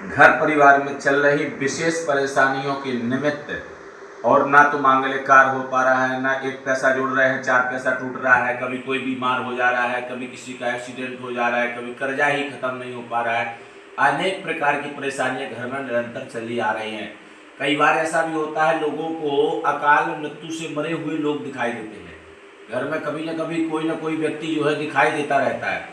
घर परिवार में चल रही विशेष परेशानियों के निमित्त और ना तो मांगलिक कार्य हो पा रहा है, ना एक पैसा जोड़ रहे हैं, चार पैसा टूट रहा है, कभी कोई बीमार हो जा रहा है, कभी किसी का एक्सीडेंट हो जा रहा है, कभी कर्जा ही खत्म नहीं हो पा रहा है। अनेक प्रकार की परेशानियां घर में निरंतर चली आ रही हैं। कई बार ऐसा भी होता है, लोगों को अकाल मृत्यु से मरे हुए लोग दिखाई देते हैं। घर में कभी न कभी कोई ना कोई व्यक्ति जो है दिखाई देता रहता है।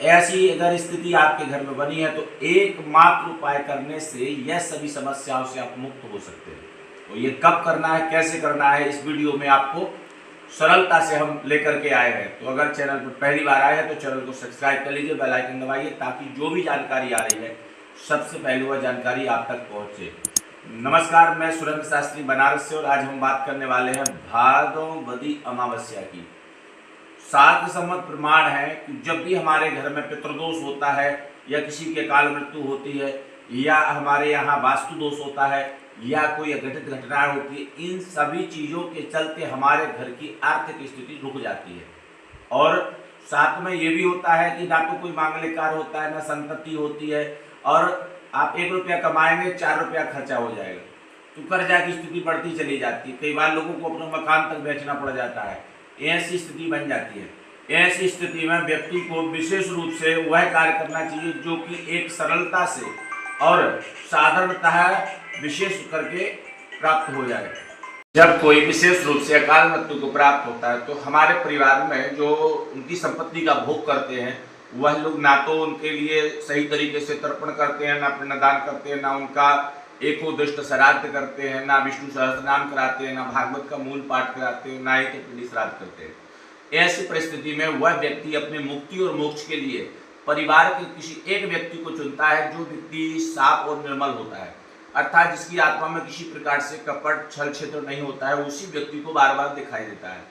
ऐसी अगर स्थिति आपके घर में बनी है तो एकमात्र उपाय करने से यह सभी समस्याओं से आप मुक्त हो सकते हैं। तो ये कब करना है, कैसे करना है, इस वीडियो में आपको सरलता से हम लेकर के आए हैं। तो अगर चैनल पर पहली बार आए हैं तो चैनल को सब्सक्राइब कर लीजिए, बेल आइकन दबाइए, ताकि जो भी जानकारी आ रही है सबसे पहले वह जानकारी आप तक पहुंचे। नमस्कार, मैं सुरेंद्र शास्त्री बनारस से और आज हम बात करने वाले हैं भादों अमावस्या की। शास्त्र सम्मत प्रमाण है कि जब भी हमारे घर में पितृदोष होता है या किसी की अकाल मृत्यु होती है या हमारे यहाँ वास्तु दोष होता है या कोई अघटित घटनाएं होती है, इन सभी चीज़ों के चलते हमारे घर की आर्थिक स्थिति रुक जाती है। और साथ में ये भी होता है कि ना तो कोई मांगलिक कार्य होता है, ना संपत्ति होती है, और आप 1 रुपया कमाएंगे 4 रुपया खर्चा हो जाएगा, तो कर्जा की स्थिति बढ़ती चली जाती है। कई बार लोगों को अपना मकान तक बेचना पड़ जाता है। ऐसी स्थिति बन जाती है। ऐसी स्थिति में व्यक्ति को विशेष रूप से वह कार्य करना चाहिए जो कि एक सरलता से और साधारणतः विशेष करके प्राप्त हो जाए। जब कोई विशेष रूप से अकाल मृत्यु को प्राप्त होता है तो हमारे परिवार में जो उनकी संपत्ति का भोग करते हैं वह लोग ना तो उनके लिए सही तरीके से तर्पण करते हैं, ना पिंडदान करते हैं, ना उनका एकोदृष्ट श्राद्ध करते हैं, ना विष्णु सहस्त्रनाम कराते हैं, ना भागवत का मूल पाठ कराते हैं, ना ही पिंडी श्राद्ध करते हैं। ऐसी परिस्थिति में वह व्यक्ति अपने मुक्ति और मोक्ष के लिए परिवार के किसी एक व्यक्ति को चुनता है जो व्यक्ति साफ और निर्मल होता है, अर्थात जिसकी आत्मा में किसी प्रकार से कपट छल छेत्र नहीं होता है, उसी व्यक्ति को बार बार दिखाई देता है।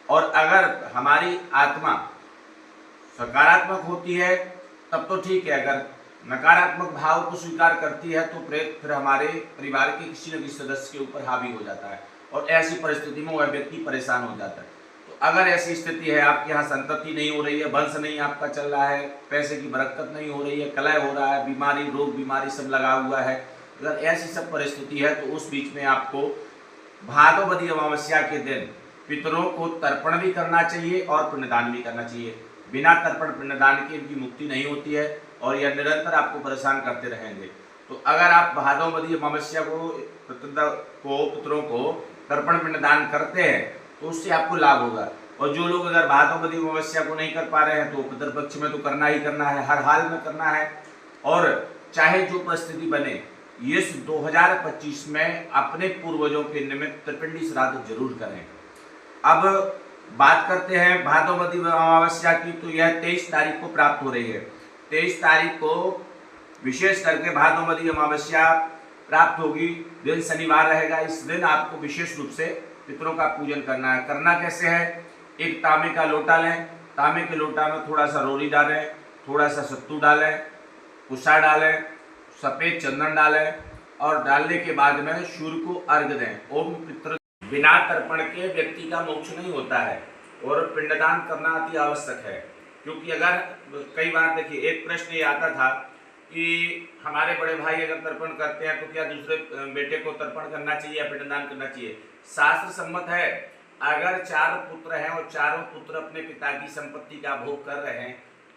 और अगर हमारी आत्मा सकारात्मक होती है तब तो ठीक है, अगर नकारात्मक भाव को स्वीकार करती है तो प्रेत फिर हमारे परिवार के किसी न किसी सदस्य के ऊपर हावी हो जाता है और ऐसी परिस्थिति में वह व्यक्ति परेशान हो जाता है। तो अगर ऐसी स्थिति है, आपके यहाँ संतति नहीं हो रही है, वंश नहीं आपका चल रहा है, पैसे की बरकत नहीं हो रही है, कलह हो रहा है, बीमारी रोग बीमारी सब लगा हुआ है, अगर ऐसी सब परिस्थिति है तो उस बीच में आपको भादों अमावस्या के दिन पितरों को तर्पण भी करना चाहिए और पिंडदान भी करना चाहिए। बिना तर्पण पिंडदान के इनकी मुक्ति नहीं होती है और यह निरंतर आपको परेशान करते रहेंगे। तो अगर आप भादों अमावस्या को पितरों को तर्पण पिंडदान करते हैं तो उससे आपको लाभ होगा। और जो लोग अगर भादों अमावस्या को नहीं कर पा रहे हैं तो पितृपक्ष में तो करना ही करना है, हर हाल में करना है। और चाहे जो परिस्थिति बने, इस 2025 में अपने पूर्वजों के निमित्त त्रिपिंडी श्राद्ध जरूर करें। अब बात करते हैं भादों अमावस्या की, तो यह 23 तारीख को प्राप्त हो रही है। 23 तारीख को विशेष करके भादों अमावस्या प्राप्त होगी। दिन शनिवार रहेगा। इस दिन आपको विशेष रूप से पितरों का पूजन करना है। करना कैसे है? एक तांबे का लोटा लें, तांबे के लोटा में थोड़ा सा रोली डालें, थोड़ा सा सत्तू डालें, कुसा डालें, सफ़ेद चंदन डालें और डालने के बाद में सूर्य को अर्घ दें। ओम पितृ। बिना तर्पण के व्यक्ति का मोक्ष नहीं होता है और पिंडदान करना अति आवश्यक है। क्योंकि अगर कई बार देखिए, एक प्रश्न ये आता था कि हमारे बड़े भाई अगर तर्पण करते हैं तो क्या दूसरे बेटे को तर्पण करना चाहिए या पिंडदान करना चाहिए? शास्त्र सम्मत है। अगर 4 पुत्र हैं और चारों पुत्र अपने पिता की संपत्ति का भोग कर रहे हैं,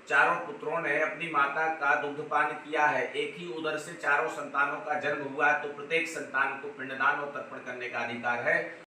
चारों पुत्रों ने अपनी माता का दुग्धपान किया है, एक ही उदर से चारों संतानों का जन्म हुआ है, तो प्रत्येक संतान को पिंडदान और तर्पण करने का अधिकार है।